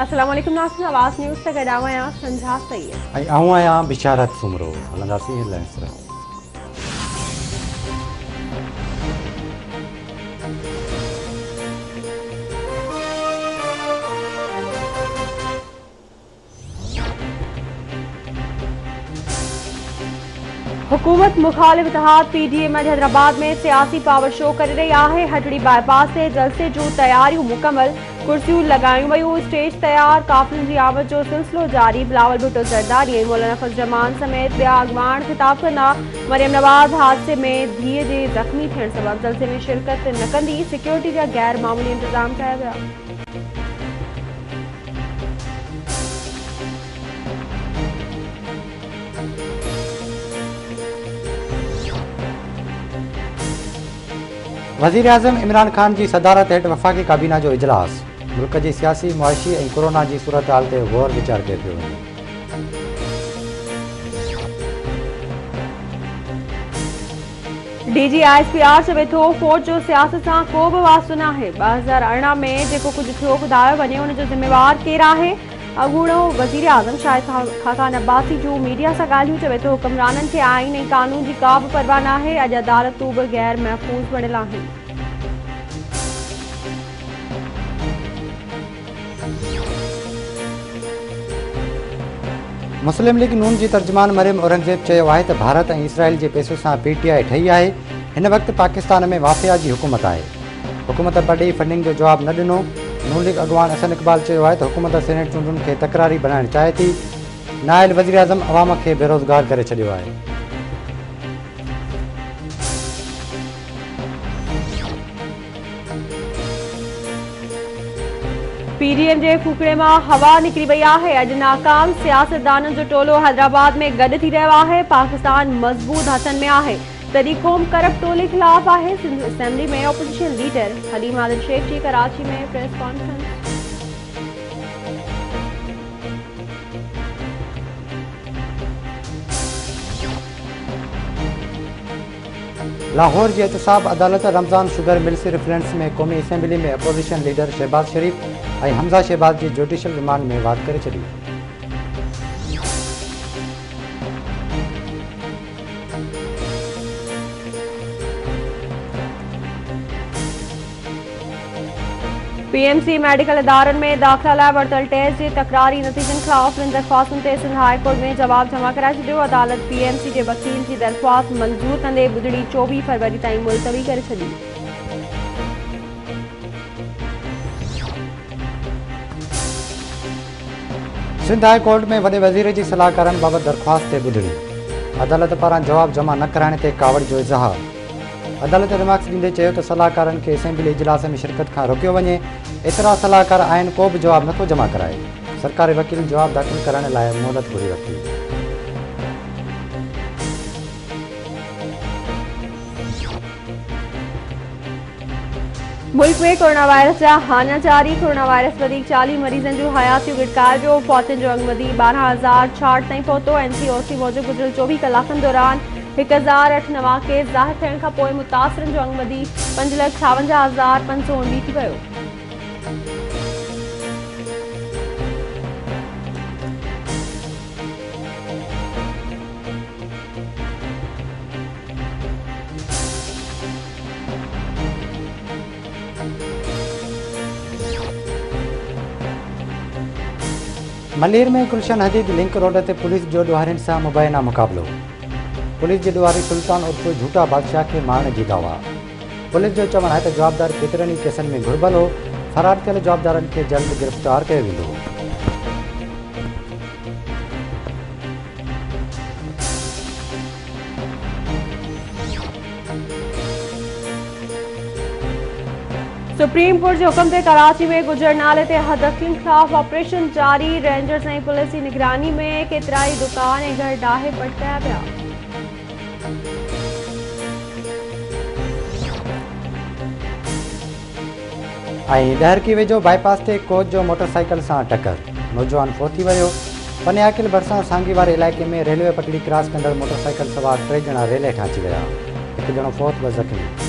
अस्सलाम वालेकुम नाज़रीन, आवाज़ न्यूज़ से गॾु आहियां संझा सईद ऐं आऊं आहियां बिशारत सुमरो। हलंदासीं हेडलाइंस तरफ़। हुकूमत मुखालिफ इत्तेहाद PDM अॼु हैदराबाद में सियासी पावर शो करे रही है। हटड़ी बाईपास से जलसे जूं तैयारियूं मुकम्मल, कुर्सियूं लगायूं वयूं, स्टेज तैयार, काफ़िलनि जी आमद जो सिलसिलो जारी। बिलावल भुट्टो ज़रदारी ऐं मौलाना फज़ल समेत ॿिया अॻवान ख़िताब कंदा। मरियम नवाज़ हादसे में धीअ जे ज़ख़्मी थियण सबबि जलसे में शिरकत न कंदी। सिक्योरिटी जा गैर मामूली इंतज़ाम कया विया। वज़ीर आज़म इमरान खान की सदारत हेठि वफ़ाक़ी काबीना जो इजलास। मुल्क की सियासी, मुआशी ऐं कोरोना की सूरत हाल ते गौर वीचार कयो पियो वञे। DG ISPR चवे थो फ़ौज जो सियासत सां को बि वास्तो नाहे। 2018 में जेको कुझु थियो ॿुधायो वञे उन जो ज़िम्मेवार केरु आहे। अॻूणो वज़ीर आज़म शाहिद खाकान अब्बासी जूं मीडिया सां ॻाल्हियूं। चवे थो हुक्मराननि खे आइन ऐं कानून जी का बि परवाह नाहे। अॼु अदालतूं बि गैर महफ़ूज़ बणियल आहिनि। मुस्लिम लीग नून की तर्जमान मरियम औरंगज़ेब चयो आहे त भारत ऐं इसराइल के पैसों से PTI ठही आहे। हिन वक्त पाकिस्तान में माफिया की हुकूमत है। हुकूमत बड़ी फंडिंग जो जवाब न दिनों। नून लीग अगवान हसन इकबाल चयो आहे त हुकूमत सेनेट चूंडुनि खे तकरारी बनाइण चाहे थी। नाइल वज़ीर आज़म अवाम खे बेरोज़गार करे छॾियो आहे। PDM के फूकड़े में हवा निकरी वही है। अॼु नाकाम सियासतदाननि जो टोलो हैदराबाद में गॾु थी रहियो आहे। पाकिस्तान मज़बूत हथनि में आहे, तॾहिं क़ौम करप्ट टोले ख़िलाफ़ आहे। असेंबली में ऑपोजिशन लीडर हलीम आदिल शेख की कराची में प्रेस कॉन्फ्रेंस। लाहौर की एहतसाब अदालत रमज़ान शुगर मिल्स रेफरेंस में कौमी असेंबली में अपोजिशन लीडर शहबाज शरीफ और हमजा शहबाज की जुडिशल रिमांड में वाद करे छड़ी। PMC मेडिकल इदारनि में दाख़िला लाइ वरितल टेस्ट जे तकरारी नतीजनि ख़िलाफ़ इन दरख़्वास्तुनि ते सिंध हाई कोर्ट में जवाब जमा कराए छॾियो। अदालत PMC जे वकील की दरख़्वास्त मंज़ूर कंदे ॿुधणी 24 फरवरी ताईं मुलतवी करे छॾी। सिंध हाई कोर्ट में वॾे वज़ीर की सलाहकारनि बाबत दरख़्वास्त ते ॿुधणी। अदालत पारां जवाब जमा न कराइण ते कावड़ जो इज़हार। अदालत रिमार्क्स ॾींदे चयो त सलाहकारनि खे असेंबली इजलास में शिरकत खां रोकियो वञे। एतिरा सलाहकार आहिनि, को बि जवाब नथो जमा कराए। सरकारी वकील जवाब दाख़िल करण लाइ मोहलत घुरी वरिती। मुल्क में कोरोना वायरस जा हाना जारी। कोरोना वायरस वधीक 40 मरीजन जो हयातियूं गिटकाए वियो। फौतनि जो अंग वधी 12,066 ताईं पहुतो। NCOC मूजिब गुज़िरियल 24 कलाकनि दौरान 1008 नवां केस ज़ाहिर थियण खां पोइ मुतासिरनि जो अंग वधी 5,58,519 थी वियो। मलेर में गुलशन हदीद लिंक रोड ते पुलिस जो ॾुहारियुनि सां मुबैना मुक़ाबलो। पुलिस के ॾुहारी सुल्तान उर्फ झूठा बादशाह के मारण की दावा। पुलिस जो चवण है तो जवाबदार केतरनि ही केसनि में घुरबल हो। फरार थियल जवाबदारनि के जल्द गिरफ्तार किया वेंदो। सुप्रीम कोर्ट के हुक्म से कराची में गुजर नाले ते हदकियुनि खिलाफ ऑपरेशन जारी। रेंजर्स ऐं पुलिस की निगरानी में केतिराई दुकान ऐं घर डाहे पट कया पिया। डहर की वेझो बाईपास ते कोच जो मोटरसाइकिल से टक्कर। नौजवान फोत थी वियो। पनियाकिल भरिसां सांगी वारे इलाइक़े में रेलवे पटड़ी क्रॉस कंदड़ मोटरसाइकिल सवार 3 ॼणा रेल हेठां अची विया। 1 ॼणो फोत व ज़ख़्मी।